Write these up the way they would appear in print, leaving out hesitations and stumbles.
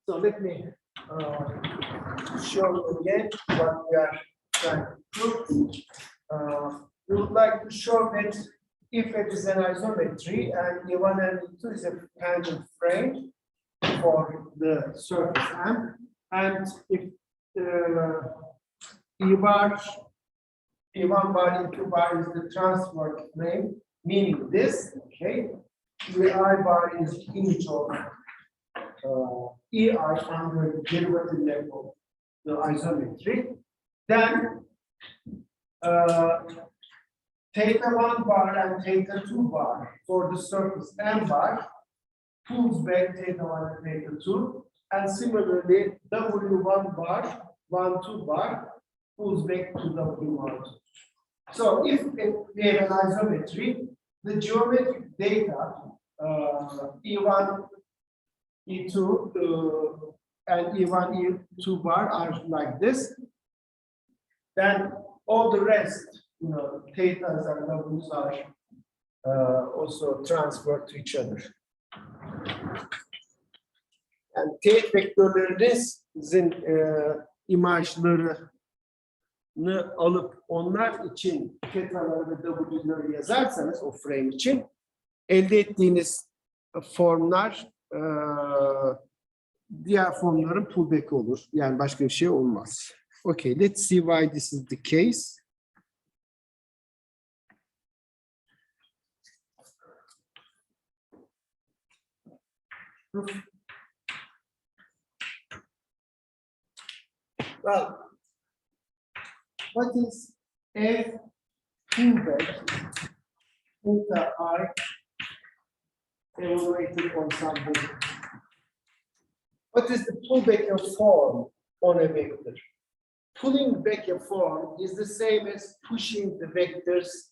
So let me show you again what we are trying to do. We would like to show that if it is an isometry and E1 and E2 is a tangent frame for the surface M, and if E bar, E1 bar, E2 bar is the transverse frame, meaning this, okay, EI bar is image of EI under the derivative level of the isometry, then theta 1 bar and theta 2 bar for the surface M bar pulls back theta 1 and theta 2, and similarly W1 bar, 1, 2 bar pulls back to W1. So if we have an isometry, the geometric data E1, E2 and E1, E2 bar are like this, then all the rest, thetas and w's are also transferred to each other. And teğet vektörlerinizin imajlarını alıp onlar için tetaları ve w'ları yazarsanız o frame için elde ettiğiniz formlar diğer formların pullback olur. Yani başka bir şey olmaz. Okay, let's see why this is the case. Well, what is a pullback theta I evaluated on something? What is the pullback of form on a vector? Pulling back a form is the same as pushing the vectors,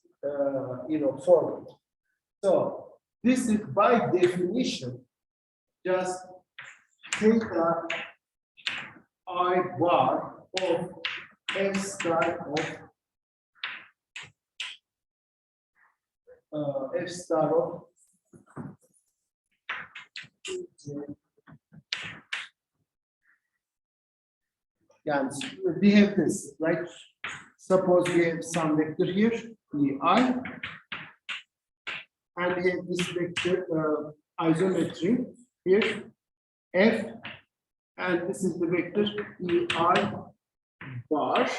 forward. So this is by definition just theta I bar of f star of yani we have this, right? Suppose we have some vector here, EI, and we have this vector isometry here, F, and this is the vector EI bar,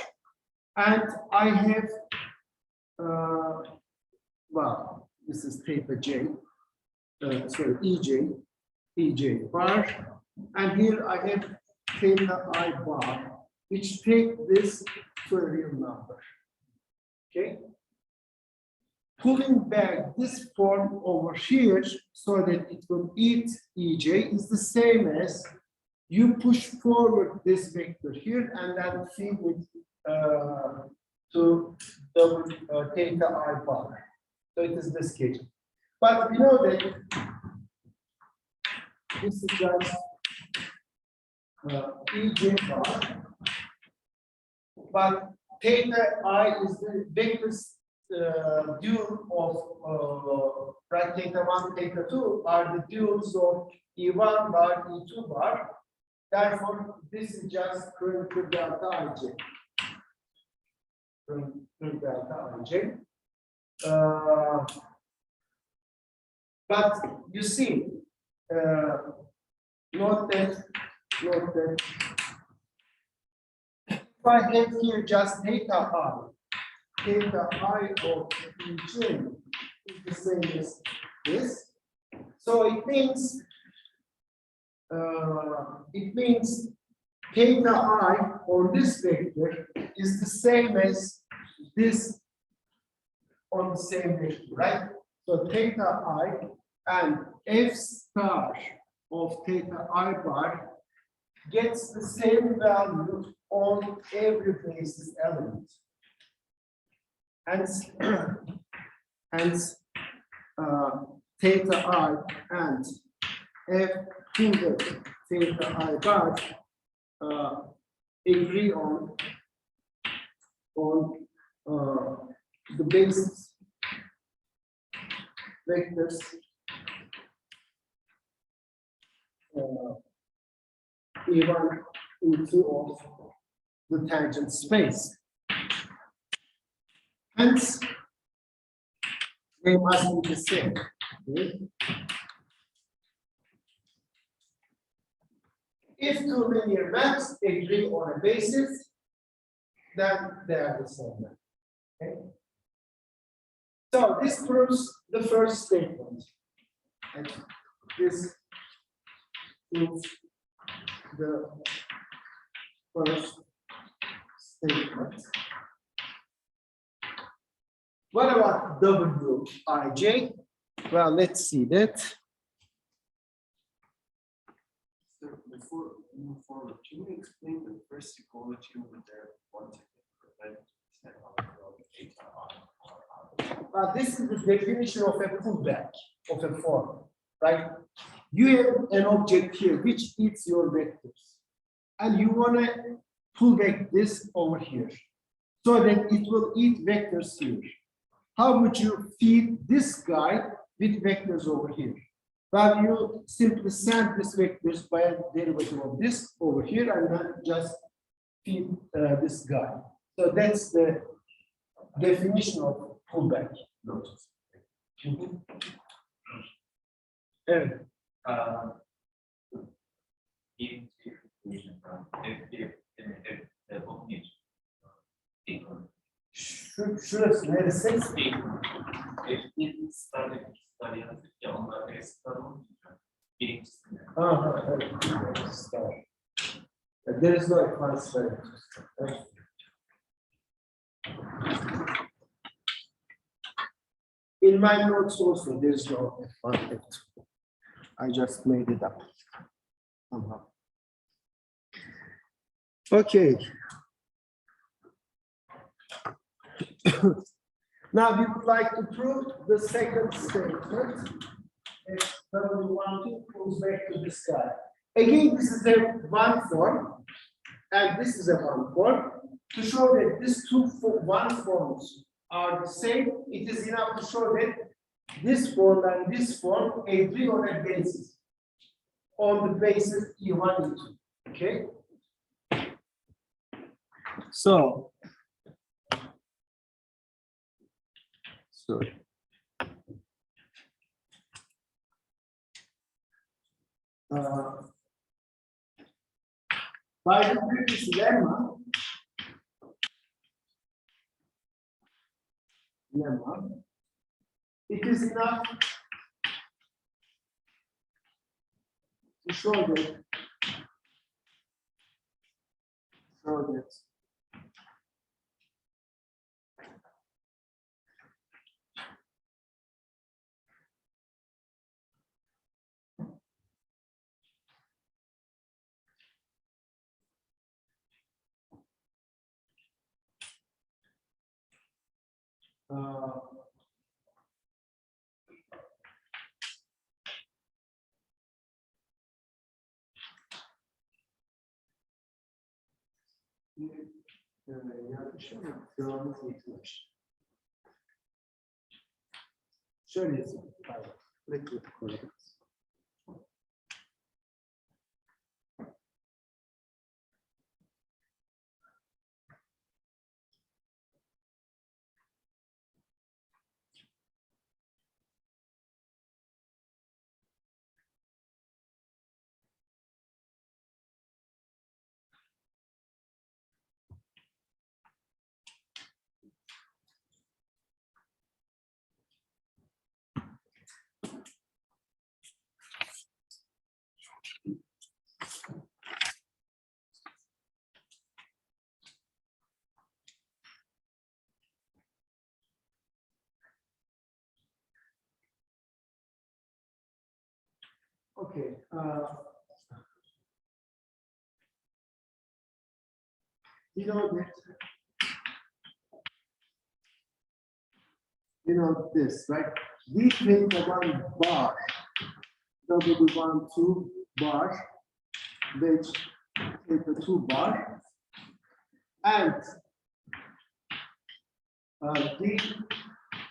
and I have, well, this is theta J, EJ bar, and here I have theta I bar, which take this to a real number, okay? Pulling back this form over here so that it will eat EJ is the same as you push forward this vector here and then feed it to the theta I bar. So it is this case. But we know that this is just EJ bar, but theta I is the vector dual of right, theta 1, theta 2 are the duals of E1 bar, E2 bar. Therefore, this is just current to delta Ij. Current to delta Ij. But you see, note that if I have here just theta I of Ej is the same as this. So it means theta I on this vector is the same as this on the same vector, right? So theta I and f star of theta I bar gets the same value on every basis element. Hence, theta I and f theta I bar agree on the basis vectors E1 E2 of the tangent space. Hence, they must be the same. Okay? If two linear maps agree on a basis, then they are the same. Okay? So this proves the first statement. And this proves the first statement. What about Wij? Well, let's see that. So before we move forward, can you explain the first equality over there? One Well, this is the definition of a pullback of a form, right? You have an object here which eats your vectors, and you want to pull back this over here so that it will eat vectors here. How would you feed this guy with vectors over here? Well, you simply send this vectors by a derivative of this over here and then just feed this guy. So that's the definition of pullback. Evet. Şurası neresi? There is no advanced. In my notes also, there is no advanced. I just made it up somehow. Okay. Now we would like to prove the second statement. W12 goes back to this guy. Again, this is a one form, and this is a one form. To show that these two one forms are the same, it is enough to show that this form and this form agree on a basis. On the basis E1, E2. Okay? So, by the previous lemma, it is enough to show that şöyle yazayım. Okay. You know this, right? We take one bar, W12 bar, which take the 2 bar, and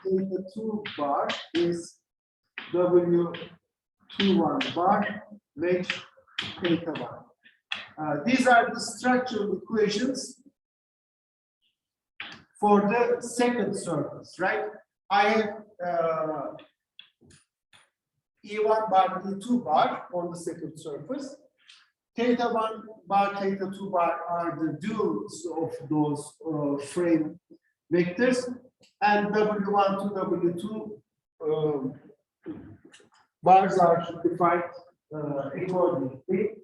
the 2 bar is W21 bar, which theta 1. These are the structural equations for the second surface, right? I have E1 bar, E2 bar on the second surface. Theta 1 bar, theta 2 bar are the duals of those frame vectors, and W1 to W2 bars are defined accordingly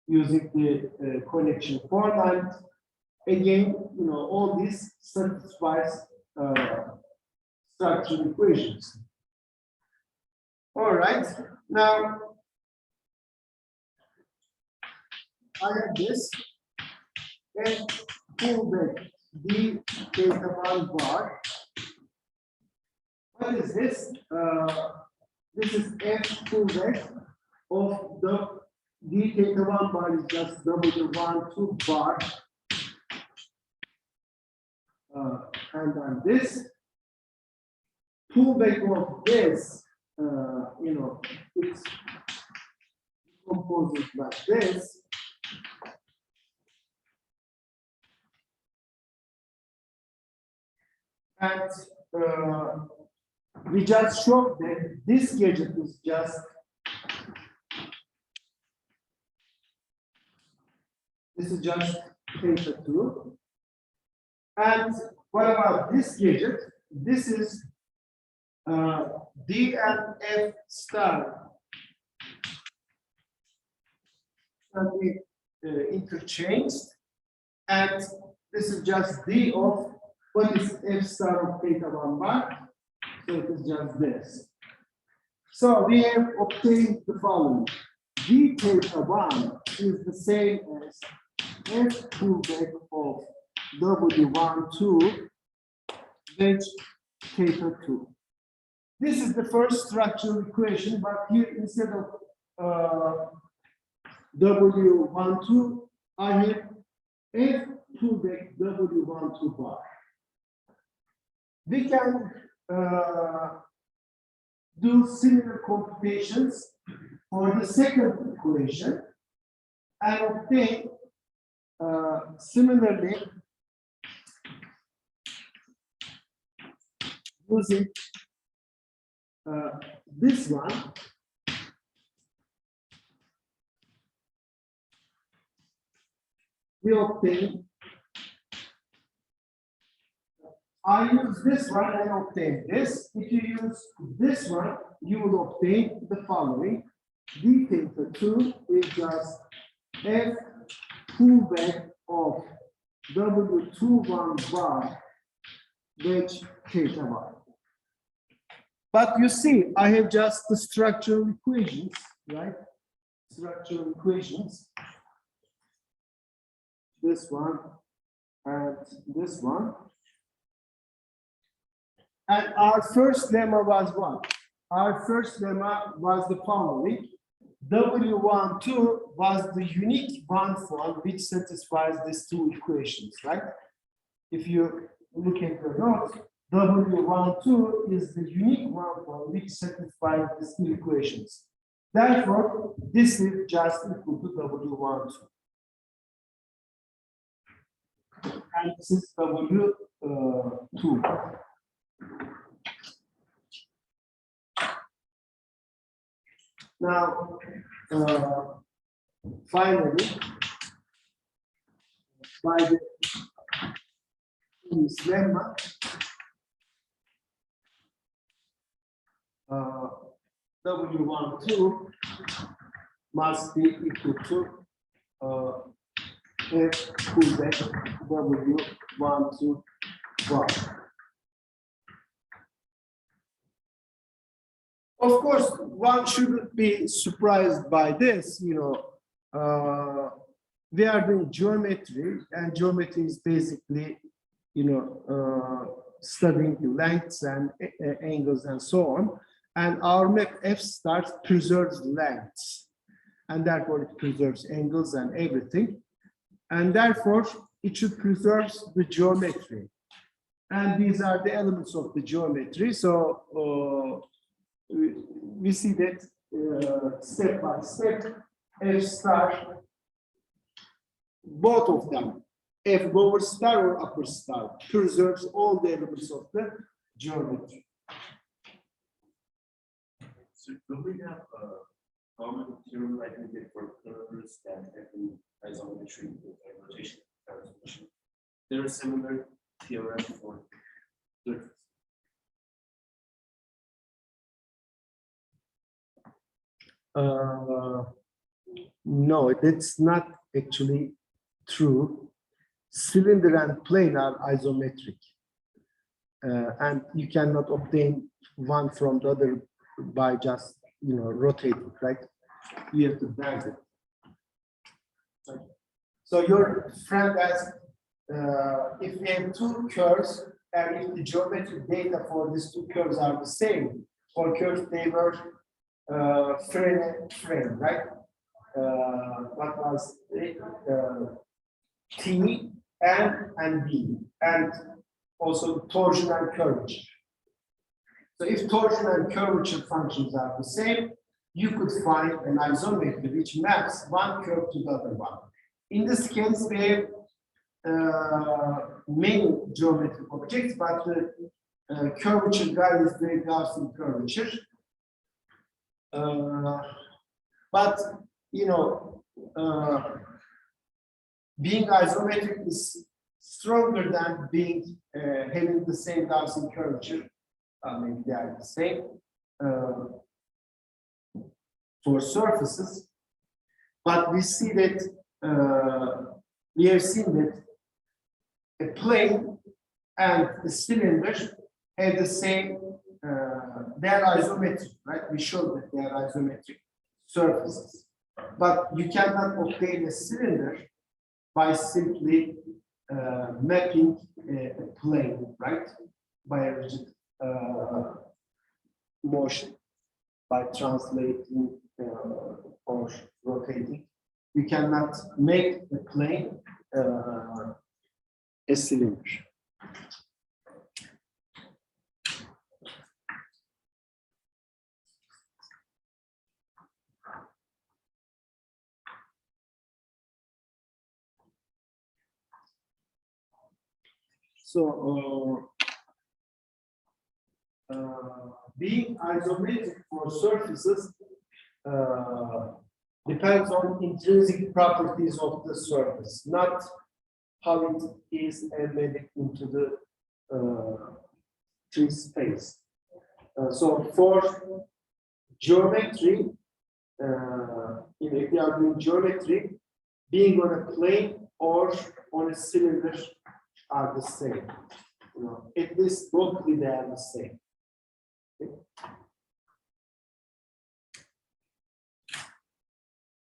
using the connection format. Again, all this satisfies structural equations. All right, now I have this F full back D theta 1 bar. What is this? This is F full back of the D theta 1 bar is just W1 2 bar. And then this pullback of this, it's composed like this. And we just showed that this gadget is just theta 2. And what about this gadget? This is D and F star can be interchanged, and this is just D of what is F star of theta 1 bar. So it is just this. So we have obtained the following: D theta 1 is the same as F pullback of W1 2 H theta 2. This is the first structural equation, but here instead of W1 2, I have F pullback W1 2 bar. We can do similar computations for the second equation and obtain similarly using this one. We obtain, I use this one and obtain this. If you use this one, you will obtain the following: D theta 2 is just F pullback of W21 bar H theta 1. But you see, I have just the structural equations, right? Structural equations. This one and this one. And our first lemma was what? Our first lemma was the following: W12 was the unique one form which satisfies these two equations, right? If you look at the notes, W12 is the unique one form which satisfies these two equations. Therefore, this is just equal to W12. And this is W2. Now, finally, by the lemma, W12 must be equal to F pullback W12 bar. Of course, one shouldn't be surprised by this. We are doing geometry, and geometry is basically, studying the lengths and angles and so on. And our map F star preserves lengths, and therefore it preserves angles and everything. And therefore, it should preserve the geometry. And these are the elements of the geometry. So we see that step by step, F star both of them, F lower star or upper star, preserves all the elements of the geometry. So do we have a common theorem like we did for curves that have in isometry with rotation transformation? There are similar theorem for surface. No, that's not actually true. Cylinder and plane are isometric. And you cannot obtain one from the other by just, rotating, right? You have to bend it. So your friend asked, if we have two curves, and if the geometric data for these two curves are the same, for curves they were frame, right? What was it? T, N, and B, and also torsion and curvature. So if torsion and curvature functions are the same, you could find an isometry which maps one curve to the other one. In this case, we have many geometric objects, but the curvature guide is very Gaussian curvature. But being isometric is stronger than being having the same Gaussian curvature. Maybe they are the same for surfaces, but we see that we have seen that a plane and a cylinder have the same. They are isometric, right? We showed that they are isometric surfaces, but you cannot obtain a cylinder by simply mapping a plane, right? By a rigid motion, by translating or rotating. You cannot make a plane a cylinder. So, being isometric for surfaces depends on intrinsic properties of the surface, not how it is embedded into the tree space. So for geometry, if you are doing geometry, being on a plane or on a cylinder are the same. At least locally they are the same.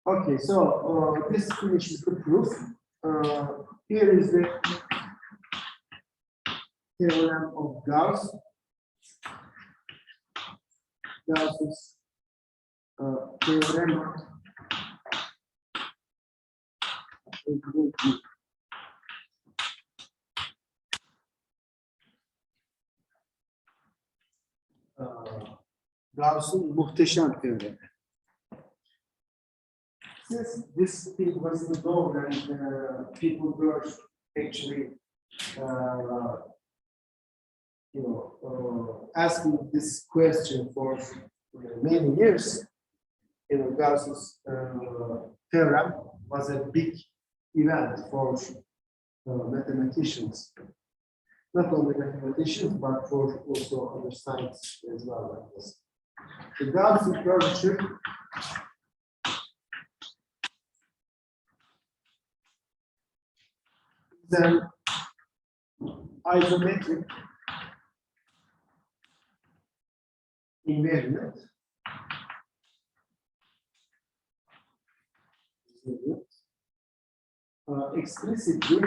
Okay, so this finishes the proof. Here is the theorem of Gauss. Gauss's theorem Gauss'un muhteşem teoremi. Since this thing wasn't known and people were actually, asking this question for many years, Gauss's theorem was a big event for mathematicians. Not only mathematicians, but for also other science as well, like this. The Gaussian curvature is an isometric invariant. Explicitly,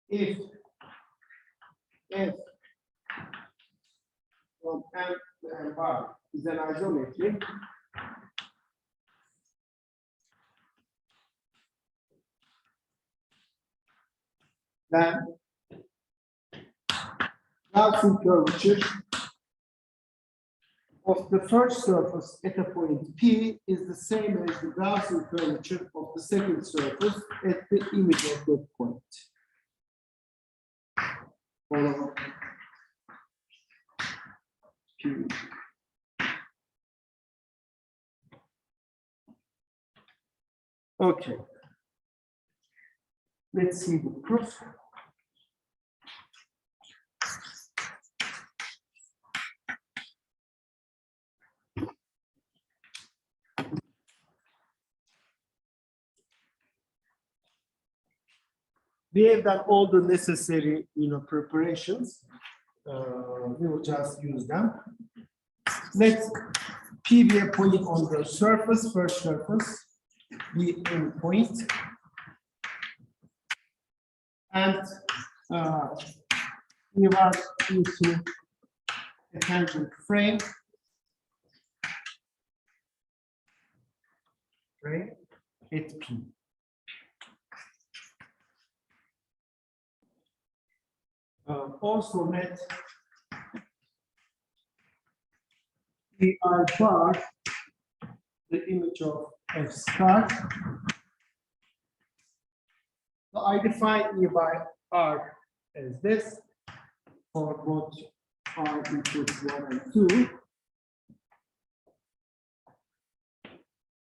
if F from M to M bar is an isometry, then Gaussian curvature of the first surface at a point P is the same as the Gaussian curvature of the second surface at the image of that point. Follow P. Okay. Let's see the proof. We have done all the necessary, preparations. We will just use them. Let's P be a point on the surface, first surface, be any point. And we are into a tangent frame. At P. Also let we are bar the image of F star. So I define E by R as this for both R equals 1 and 2.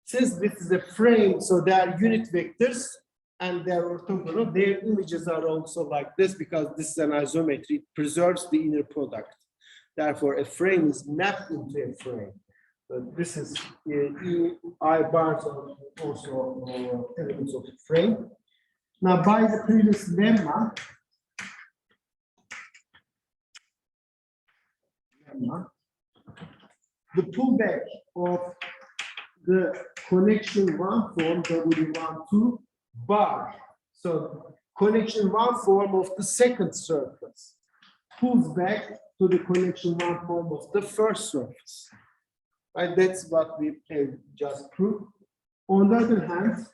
Since this is a frame, so they are unit vectors and they are orthogonal, their images are also like this because this is an isometry, it preserves the inner product. Therefore, a frame is mapped into a frame. So this is I bars are also elements of the frame. Now, by the previous lemma, the pullback of the connection 1 form W12 bar. So connection 1 form of the second surface pulls back to the connection 1 form of the first surface. Right? That's what we have just proved. On the other hand,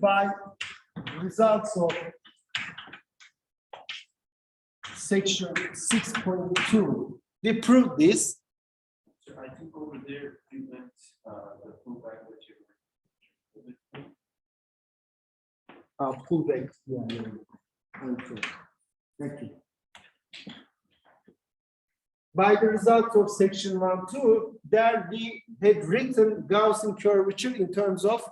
by results of section 6.2, we proved this. So I think over there you meant the pullback that you Pullback, yeah. Okay. Thank you. By the results of section 1.2, there we had written Gaussian curvature in terms of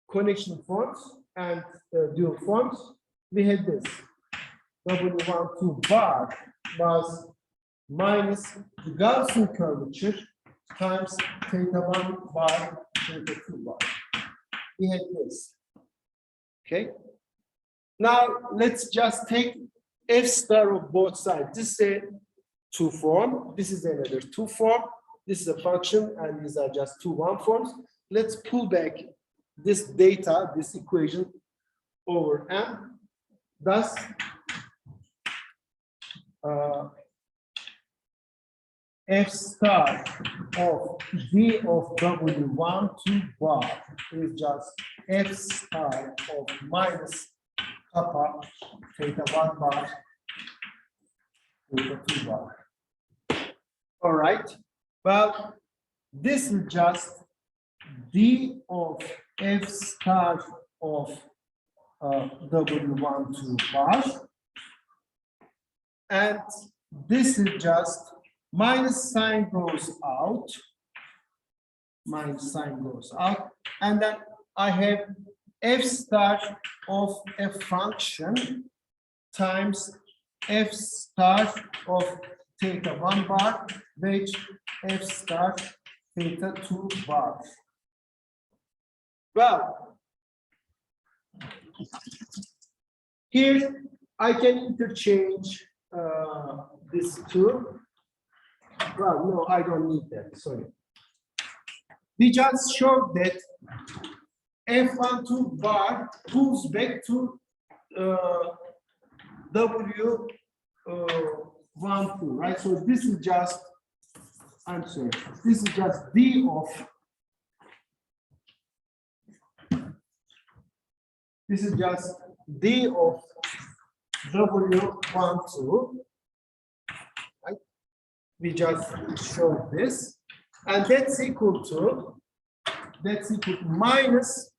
connection forms and dual forms. We had this. W12 bar was minus the Gaussian curvature times theta 1 bar, theta 2 bar. We had this. Okay. Now let's just take F star of both sides. This is a 2 form. This is another 2 form. This is a function, and these are just 2 1 forms. Let's pull back this data, this equation over M. Thus, F star of D of W12 bar is just F star of minus kappa theta 1 bar theta 2 bar. All right. Well, this is just D of F star of W12 bar. And this is just minus sign goes out. Minus sign goes out. And then I have F star of a function times F star of theta 1 bar, which F star theta 2 bar. Well, here I can interchange this two. Well, no, I don't need that, sorry. We just showed that F12 bar pulls back to W12, right? So this is just, I'm sorry, this is just D of This is just D of W12. Right? We just showed this. And that's equal to minus,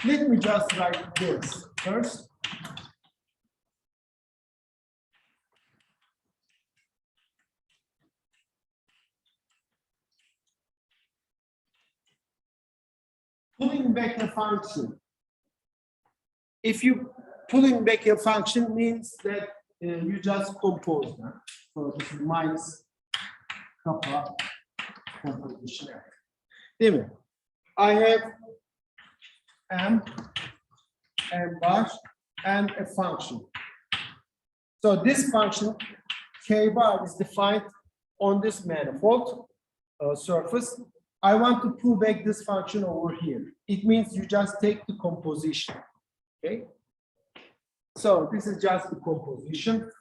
let me just write this first. Pulling back a function. If you pulling back a function means that you just compose them. So this is minus kappa composition. Değil mi? I have m bar and a function. So this function k bar is defined on this manifold surface. I want to pull back this function over here. It means you just take the composition. Okay. So this is just the composition.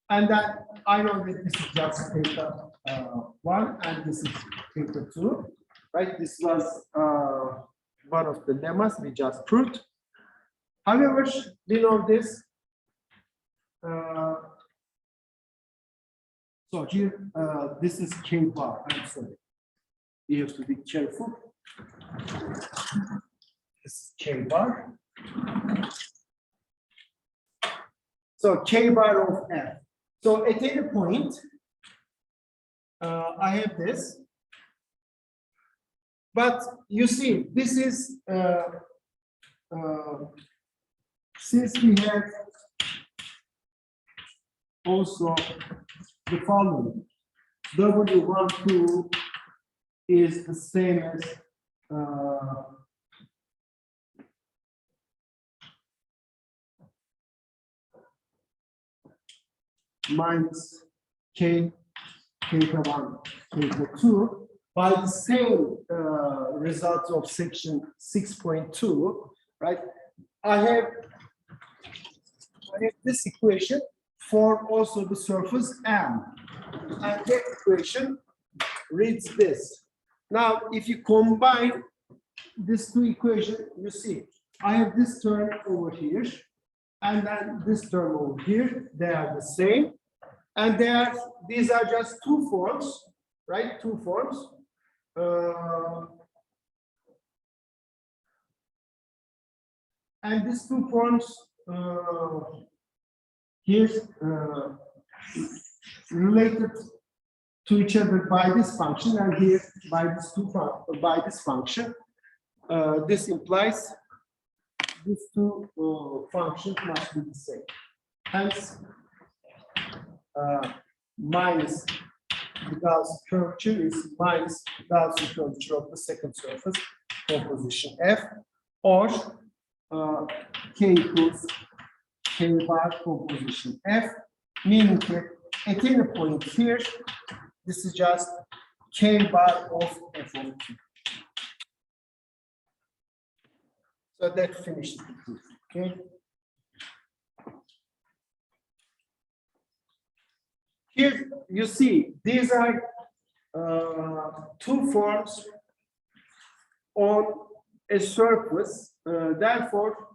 And then I know that this is just theta 1 and this is theta 2. Right? This was one of the lemmas we just proved. However, we know this. So here, this is k bar. I'm sorry. You have to be careful. This is k bar. So k bar of f. So at any point, I have this. But you see, this is since we have also the following. W12 is the same as minus k theta 1 theta 2 by the same results of section 6.2, right? I have this equation for also the surface M, and that equation reads this. Now, if you combine these two equations, you see I have this term over here, and then this term over here. They are the same, and these are just two forms, right? Two forms. And these two forms here's related to each other by this function, and here by this function. This implies these two functions must be the same. Hence, minus the Gaussian curvature is minus Gaussian curvature of the second surface composition F, or K equals K bar composition F, meaning that at any point here, this is just K bar of F of Q. So that finished the proof. Okay. Here you see these are two forms on a surface. Therefore,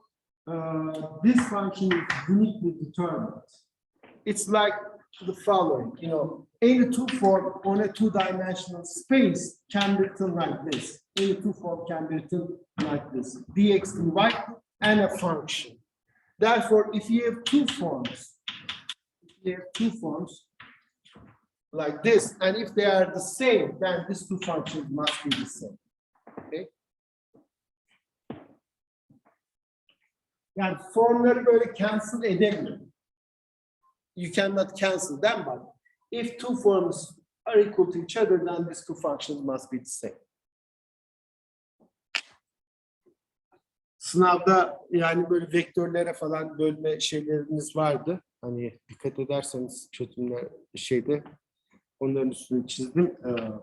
this function is uniquely determined. It's like the following, you know, any two form on a two-dimensional space can be written like this. Any two form can be written like this: dx dy and a function. Therefore, if you have two forms, like this, and if they are the same, then these two functions must be the same. Okay. Yani formları böyle cancel edemiyor. You cannot cancel them, but if two forms are equal to each other, then these two functions must be the same. Sınavda yani böyle vektörlere falan bölme şeyleriniz vardı. Hani dikkat ederseniz çözümler şeyde onların üstünü çizdim.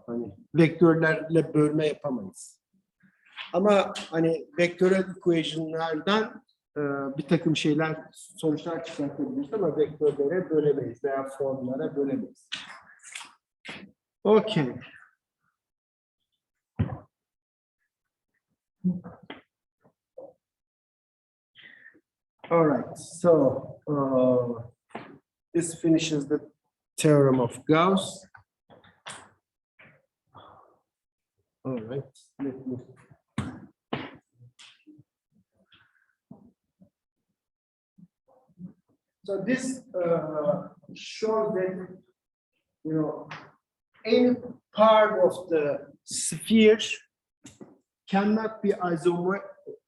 Hani vektörlerle bölme yapamayız. Ama hani vektörel equation'lardan bir takım şeyler, sonuçlar çıkartabiliriz ama vektörlere bölemeyiz veya formlara bölemeyiz. Okay. All right, so this finishes the theorem of Gauss. All right, let me. So this shows that, you know, any part of the sphere cannot be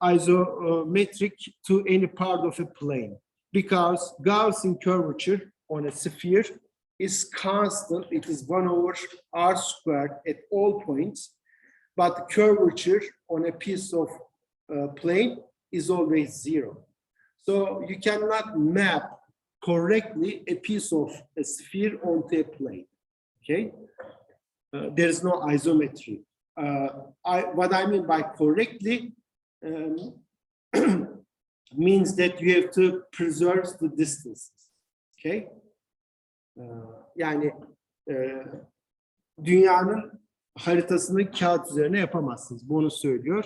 isometric to any part of a plane, because Gaussian curvature on a sphere is constant. It is 1/r² at all points, but the curvature on a piece of plane is always 0. So you cannot map correctly a piece of a sphere onto a plane. Okay, there is no isometry. What I mean by correctly means that you have to preserve the distances. Okay, yani dünyanın haritasını kağıt üzerine yapamazsınız. Bunu söylüyor.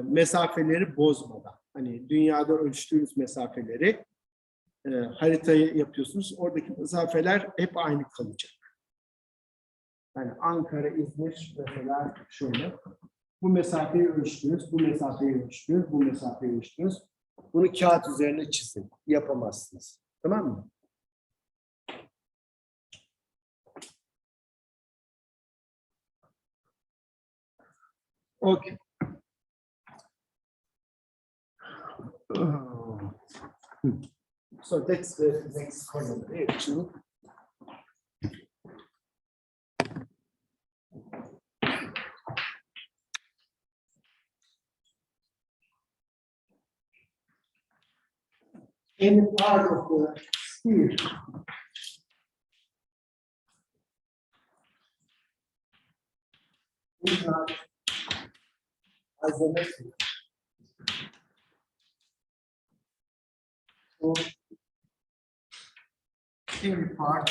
Mesafeleri bozmadan. Hani dünyada ölçtüğünüz mesafeleri haritayı yapıyorsunuz. Oradaki mesafeler hep aynı kalacak. Yani Ankara, İzmir mesela şöyle. Bu mesafeyi ölçtünüz, bu mesafeyi ölçtünüz, bu mesafeyi ölçtünüz. Bunu kağıt üzerine çizin. Yapamazsınız. Tamam mı? Okay. So that's the next column actually. Any part of the sphere is not isometric. So any part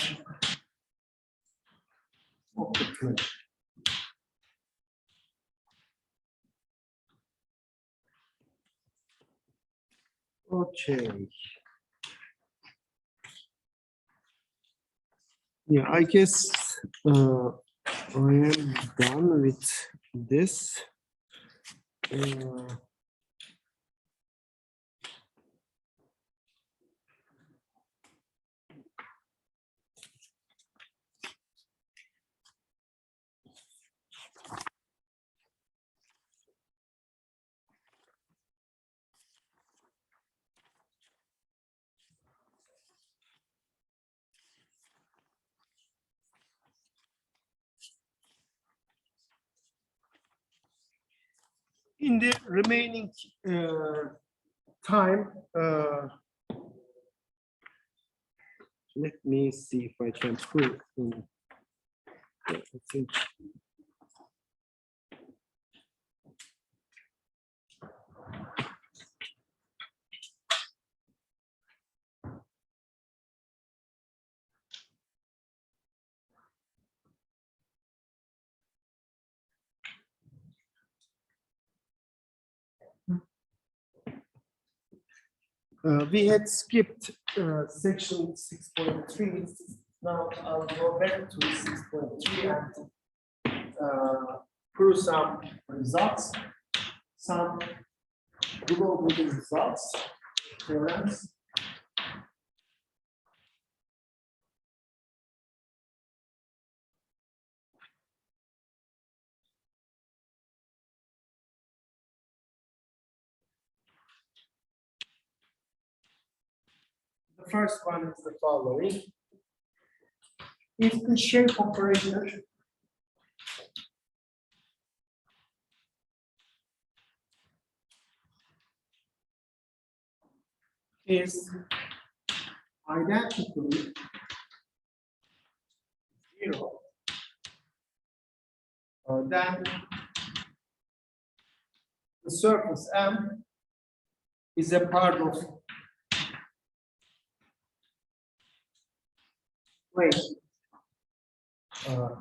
of the plane. Okay. Yeah, I guess I am done with this. In the remaining time, let me see if I can put in. I think. We had skipped section 6.3. Now I'll go back to 6.3 and prove some results, some global results, theorems. The first one is the following. If the shape operator is identically 0, then the surface M is a part of plane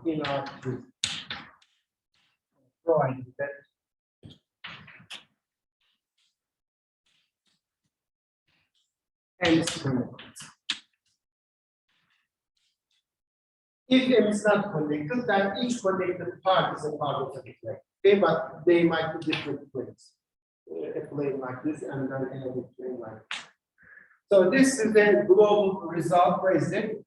in our group, provided that M is connected. If M is not connected, then each connected part is a part of the plane. But they might be different planes. A plane like this and then another plane like this. So this is the global result present.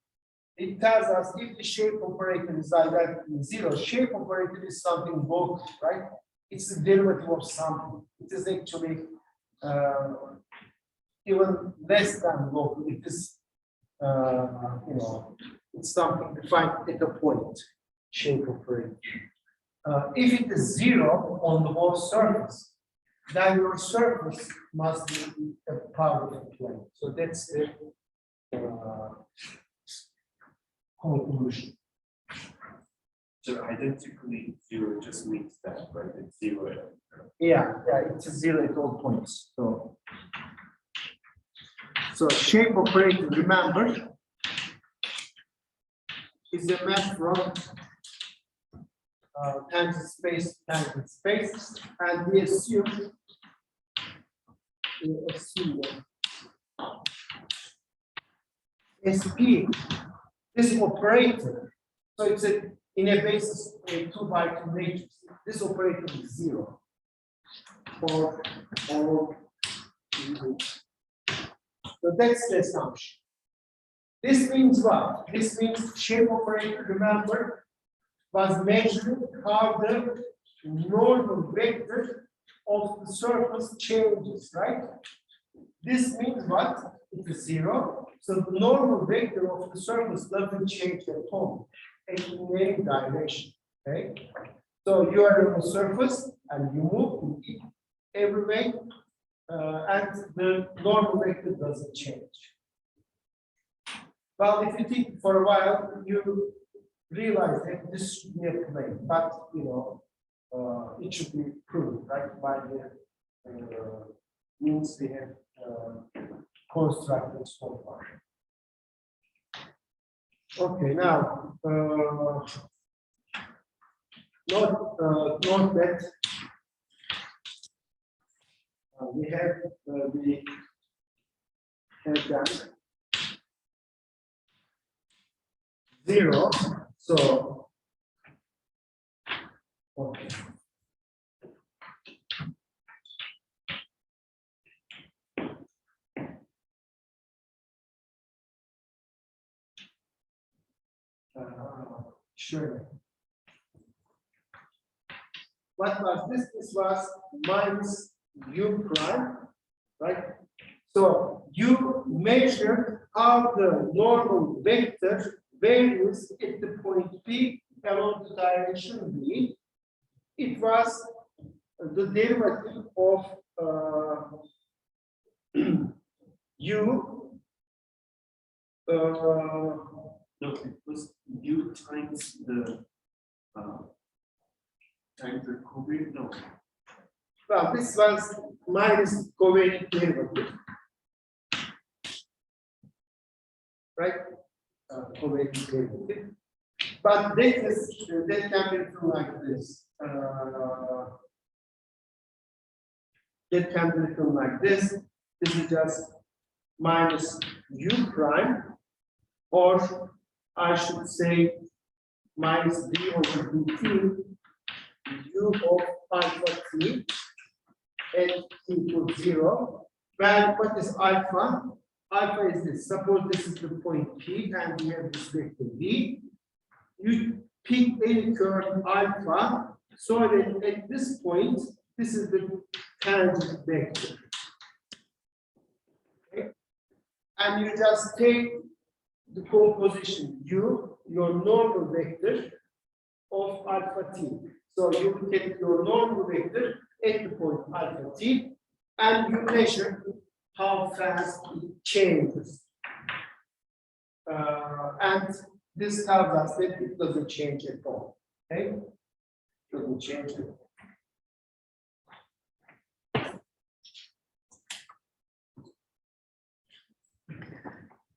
It tells us if the shape operator is identical to zero, shape operator is something local, right? It's the derivative of something. It is actually even less than local. It is, it's something defined at a point, shape operator. If it is zero on the whole surface, then your surface must be a part of the plane. So that's the conclusion. So identically zero just means that, right? It's zero. Yeah, it's a zero at all points. So shape operator, remember, is a map from tangent space, and we assume that SP, this operator, so it's in a basis a 2 by 2 matrix. This operator is zero for all. So that's the assumption. This means what? This means shape operator, remember, was measuring how the normal vector of the surface changes, right? This means what? It is zero. So the normal vector of the surface doesn't change at all in any direction. Okay. So you are on the surface and you move every way, and the normal vector doesn't change. Well, if you think for a while, you realize that this should be a plane, but it should be proved, right, by the means we have constructed so far. Okay, now note that we have done zero, so okay. Sure. What was this? This was minus u prime, right? So you measure how the normal vector varies at the point P along the direction B. It was the derivative of u. No, it was u times the covariant. No. Well, this was minus covariant derivative, right? Covariant derivative, but that can be written like this. That can be written like this. This is just minus u prime, or I should say minus d over dt u of alpha t at t equals 0. Well, what is alpha? Alpha is this. Suppose this is the point P and we have this vector V. You pick any curve alpha so that at this point, this is the tangent vector. Okay? And you just take the composition U, your normal vector of alpha t. So you take your normal vector at the point alpha t, and you measure how fast it changes. And this tells us that it doesn't change at all. Okay? It doesn't change at all.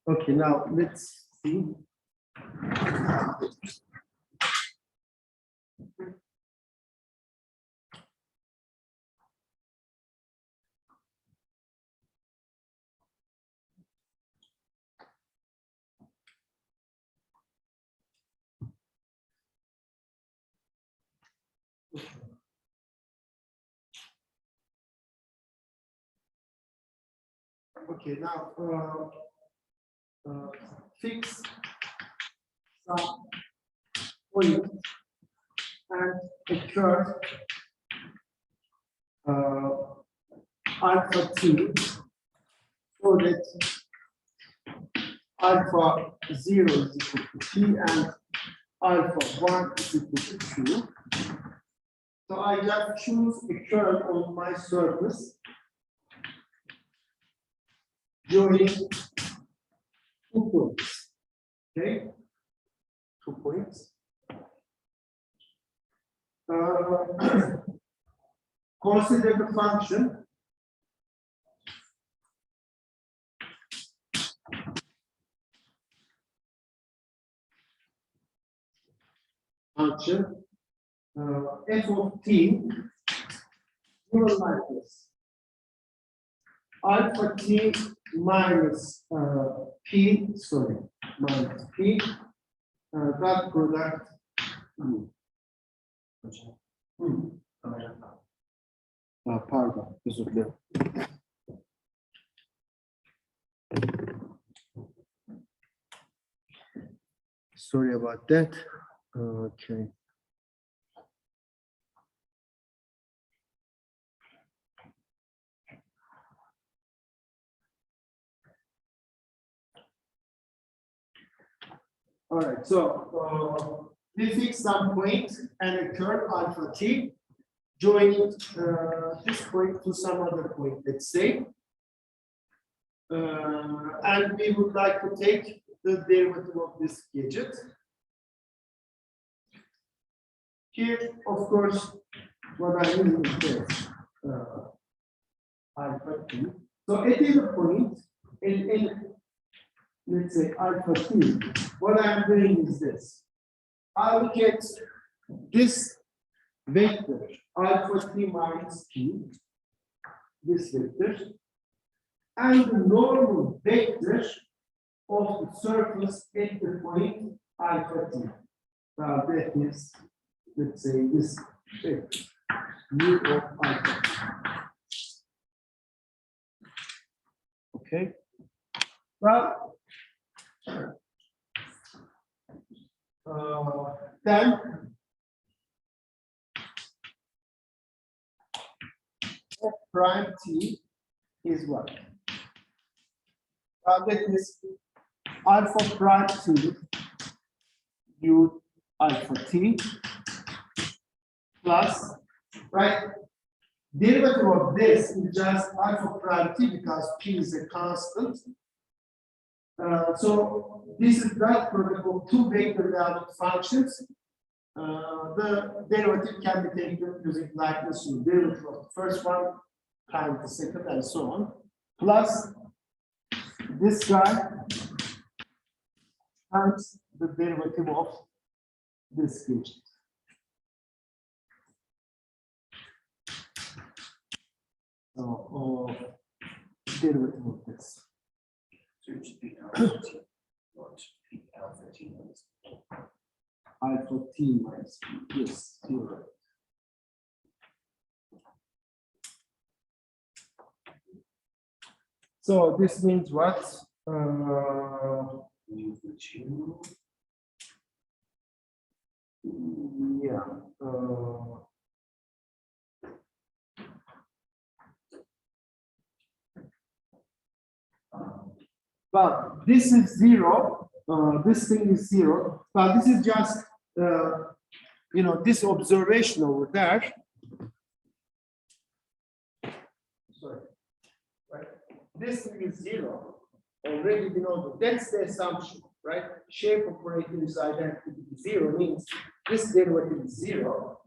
Okay, now let's see. Okay, now fix some point and a curve alpha t, so that alpha 0 is equal to t and alpha 1 is equal to 2. So I just choose a curve on my surface joining 2 points. Okay, 2 points. Consider the function f of t given like this: alpha t minus p, sorry, minus p dot product u. Pardon, özür dilerim. Sorry about that. Okay. All right, so we fix some point and a curve alpha t, joining this point to some other point, let's say. And we would like to take the derivative of this gadget. Here, of course, what I mean is this, alpha t. So at any point, in let's say alpha t, what I'm doing is this. I look at this vector, alpha t minus p, this vector, and the normal vector of the surface at the point alpha t. Well, that is, let's say, this vector, mu of alpha. Okay. Well, then f prime t is what? That is alpha prime t u alpha t plus, right? Derivative of this is just alpha prime t because p is a constant. So this is dot product of 2 vector valued functions. The derivative can be taken using likeness rule. Derivative of the first one times the second and so on. Plus this guy times the derivative of this gadget. So derivative of this. So it should be alpha t, not p alpha t minus p. Alpha t minus p. Yes, you're right. So this means what? Yeah. But this is 0. This thing is 0. But this is just, you know, this observation over there. Sorry. Right. This thing is 0. Already we know that. That's the assumption, right? Shape operator is identical to 0 means this derivative is 0.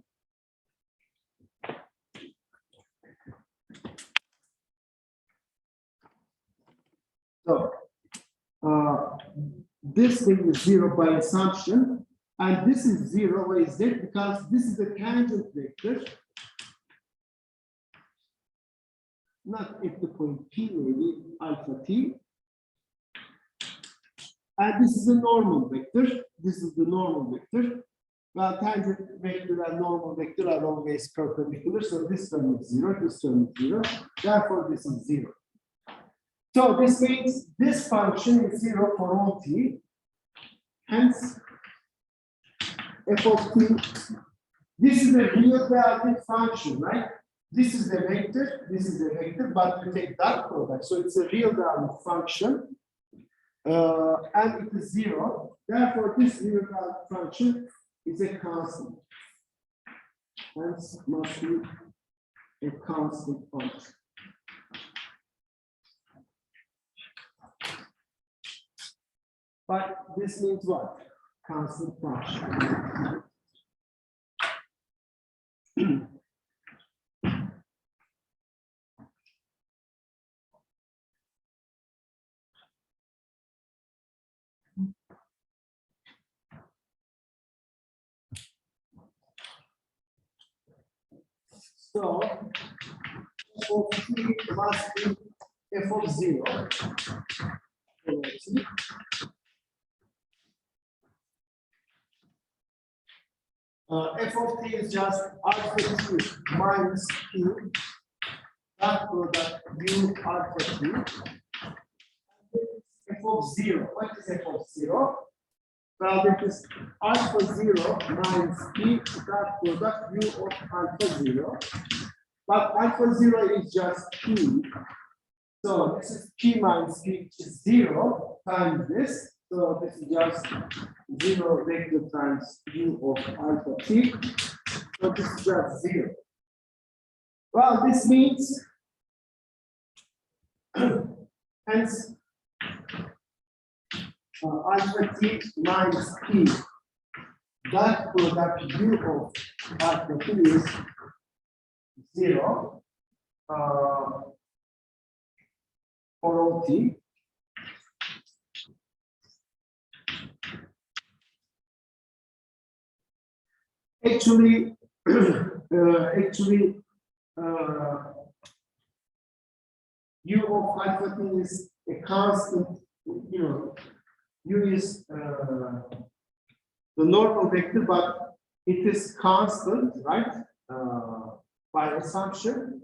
So this thing is 0 by assumption, and this is 0. Why is that? Because this is a tangent vector, not at the point P, maybe alpha t. And this is a normal vector. This is the normal vector. Well, tangent vector and normal vector are always perpendicular. So this term is 0, this term is 0. Therefore, this is 0. So this means this function is 0 for all t. Hence, f of t, this is a real valued function, right? This is the vector, but we take dot product. So it's a real valued function. And it is 0. Therefore, this real valued function is a constant. Hence, must be a constant function. But this means what? Constant function. So, f of t must be f of 0. F of t is just alpha t minus p, that product u alpha t. F of 0. What is f of 0? Well, that is alpha 0 minus p, that product u of alpha 0. But alpha 0 is just p. So this is p minus p, which is 0 times this. So this is just 0 vector times u of alpha t. So this is just 0. Well, this means, hence, alpha t minus p, that product u of alpha t is 0 for all t. Actually, u of alpha t is a constant, u is the normal vector, but it is constant, right? By assumption,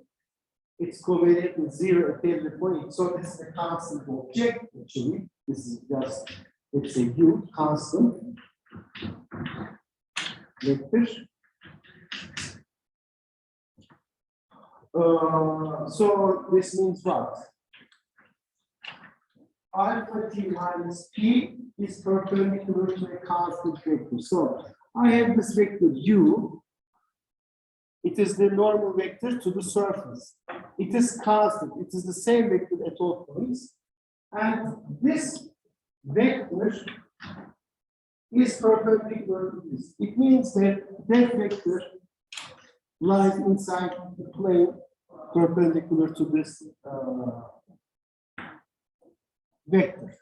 it's covariant with 0 at every point. So this is a constant object, actually. This is just, it's a u constant vector. So this means what? Alpha t minus p is perpendicular to a constant vector. So I have this vector u. It is the normal vector to the surface. It is constant. It is the same vector at all points. And this vector is perpendicular to this. It means that that vector lies inside the plane perpendicular to this vector.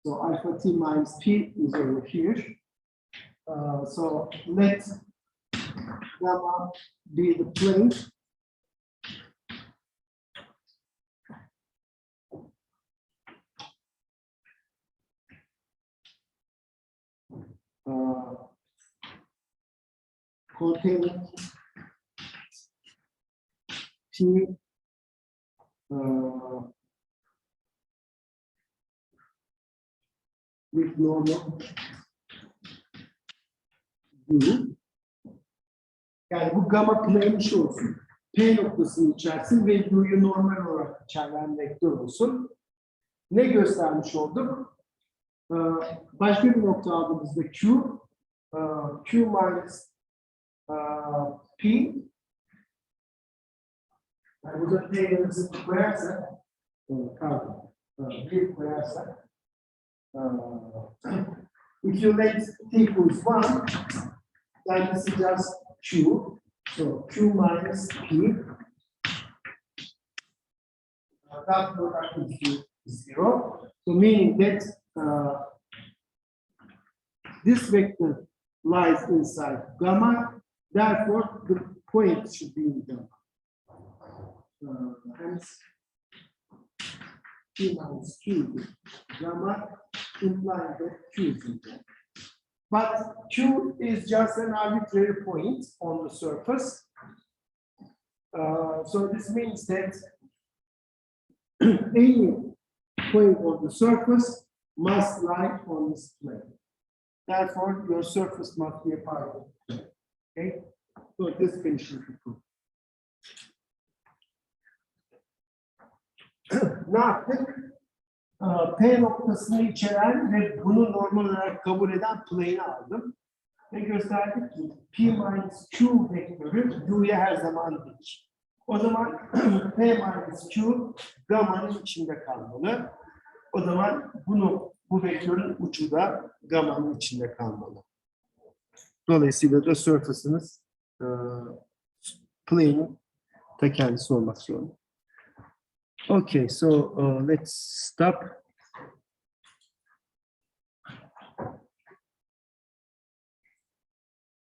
So alpha t minus p is over here. So let gamma be the plane. Containing T with normal U. Yani bu gamma plane'miş olsun. P noktasının içerisinde ve U'yu normal olarak içeren vektör olsun. Ne göstermiş olduk? Başka bir nokta aldığımızda Q, Q minus P. Yani burada P yanısını koyarsak, pardon, bir koyarsak, if you let T equals 1, then this is just Q. So Q minus P. That product is 0. So meaning that this vector lies inside gamma. Therefore, the point should be in gamma. Hence, Q minus Q gamma implies that Q is in gamma. But Q is just an arbitrary point on the surface. So this means that any point on the surface must lie on this plane. Therefore, your surface must be a part of it. Okay, so this finishes the proof. Ne yaptık? P noktasını içeren ve bunu normal olarak kabul eden plane'i aldım. Ve gösterdik ki P minus Q vektörü Q'ya her zaman dik. O zaman P minus Q gamma'nın içinde kalmalı. O zaman bu vektörün ucu da gamma'nın içinde kalmalı. Dolayısıyla da surface'ınız plane'in ta kendisi olmak zorunda. Okay, so let's stop.